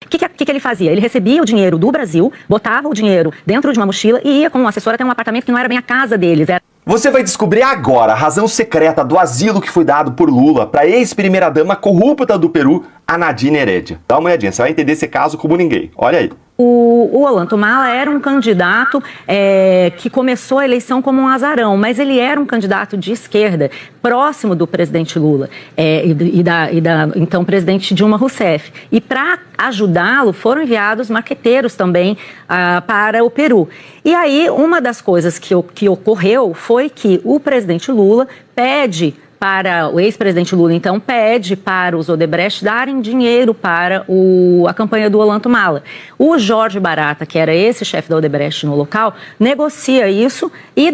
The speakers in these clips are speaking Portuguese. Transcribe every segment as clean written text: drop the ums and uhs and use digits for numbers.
que ele fazia? Ele recebia o dinheiro do Brasil, botava o dinheiro dentro de uma mochila e ia com um assessor até um apartamento que não era bem a casa deles. Você vai descobrir agora a razão secreta do asilo que foi dado por Lula para a ex-primeira-dama corrupta do Peru, a Nadine Heredia. Dá uma olhadinha, você vai entender esse caso como ninguém. Olha aí. O Ollantaytamala era um candidato que começou a eleição como um azarão, mas ele era um candidato de esquerda, próximo do presidente Lula e da então presidente Dilma Rousseff. E para ajudá-lo foram enviados marqueteiros também para o Peru. E aí uma das coisas que ocorreu foi que o presidente Lula o ex-presidente Lula, então, pede para os Odebrecht darem dinheiro para a campanha do Ollantaytamala. O Jorge Barata, que era esse chefe da Odebrecht no local, negocia isso e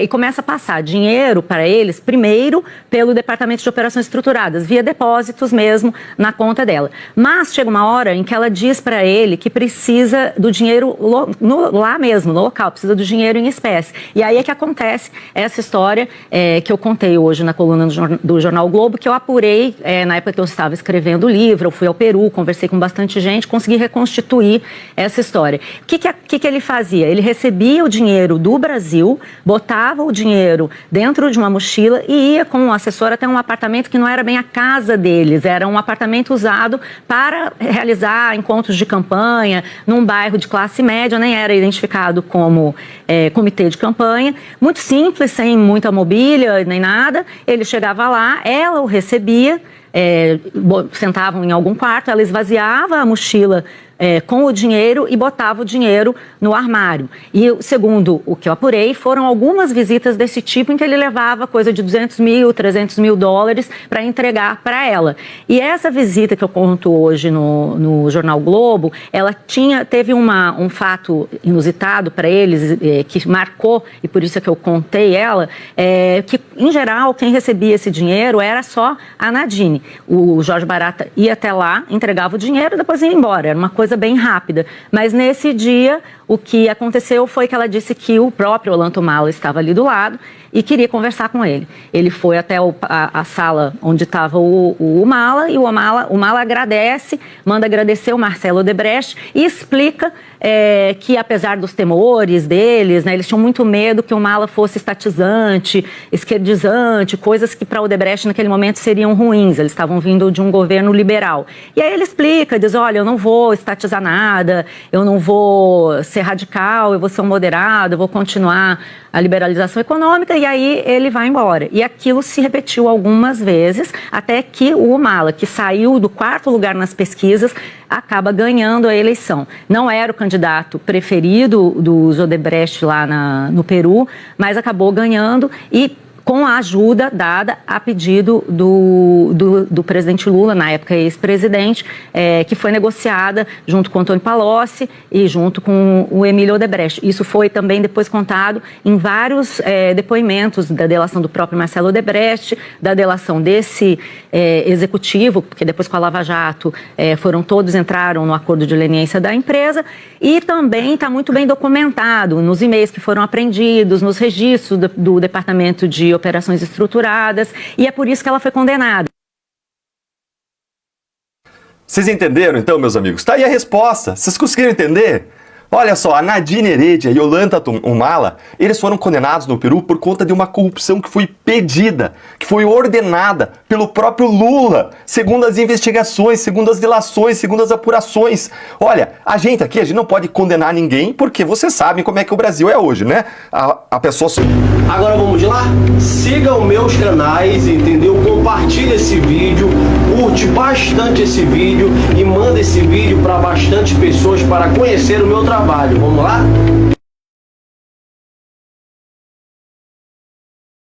começa a passar dinheiro para eles, primeiro pelo Departamento de Operações Estruturadas, via depósitos mesmo na conta dela. Mas chega uma hora em que ela diz para ele que precisa do dinheiro lá mesmo, no local, precisa do dinheiro em espécie. E aí é que acontece essa história que eu contei hoje na coluna do Jornal Globo, que eu apurei na época que eu estava escrevendo o livro. Eu fui ao Peru, conversei com bastante gente, consegui reconstituir essa história. O que ele fazia? Ele recebia o dinheiro do Brasil, botava o dinheiro dentro de uma mochila e ia com um assessor até um apartamento que não era bem a casa deles, era um apartamento usado para realizar encontros de campanha num bairro de classe média, nem era identificado como comitê de campanha, muito simples, sem muita mobília nem nada. Ele chegava lá, ela o recebia, sentavam em algum quarto, ela esvaziava a mochila com o dinheiro e botava o dinheiro no armário. E, segundo o que eu apurei, foram algumas visitas desse tipo em que ele levava coisa de 200 mil, 300 mil dólares para entregar para ela. E essa visita que eu conto hoje no Jornal Globo, ela teve um fato inusitado para eles, que marcou, e por isso é que eu contei ela, que, em geral, quem recebia esse dinheiro era só a Nadine. O Jorge Barata ia até lá, entregava o dinheiro e depois ia embora. Era uma coisa bem rápida. Mas nesse dia, o que aconteceu foi que ela disse que o próprio Ollantaytamala estava ali do lado e queria conversar com ele. Ele foi até a sala onde estava o Mala, e o Mala agradece, manda agradecer o Marcelo Odebrecht e explica que, apesar dos temores deles, né, eles tinham muito medo que o Mala fosse estatizante, esquerdizante, coisas que para o Odebrecht naquele momento seriam ruins. Eles estavam vindo de um governo liberal. E aí ele explica, diz, olha, eu não vou estatizar nada, eu não vou ser radical, eu vou ser um moderado, eu vou continuar a liberalização econômica, e aí ele vai embora. E aquilo se repetiu algumas vezes, até que o Mala, que saiu do 4º lugar nas pesquisas, acaba ganhando a eleição. Não era o candidato preferido dos Odebrecht lá no Peru, mas acabou ganhando e com a ajuda dada a pedido do presidente Lula, na época ex-presidente, que foi negociada junto com o Antônio Palocci e junto com o Emílio Odebrecht. Isso foi também depois contado em vários depoimentos da delação do próprio Marcelo Odebrecht, da delação desse executivo, porque depois com a Lava Jato todos entraram no acordo de leniência da empresa, e também está muito bem documentado nos e-mails que foram apreendidos, nos registros do Departamento de Operações Estruturadas, e é por isso que ela foi condenada. Vocês entenderam então, meus amigos? Tá aí a resposta. Vocês conseguiram entender? Olha só, a Nadine Heredia e o Ollantaytamala, eles foram condenados no Peru por conta de uma corrupção que foi pedida, que foi ordenada pelo próprio Lula, segundo as investigações, segundo as delações, segundo as apurações. Olha, a gente não pode condenar ninguém, porque vocês sabem como é que o Brasil é hoje, né? A pessoa... Agora vamos lá? Sigam meus canais, entendeu? Compartilha esse vídeo, curte bastante esse vídeo e manda esse vídeo para bastante pessoas para conhecer o meu trabalho. Vamos lá?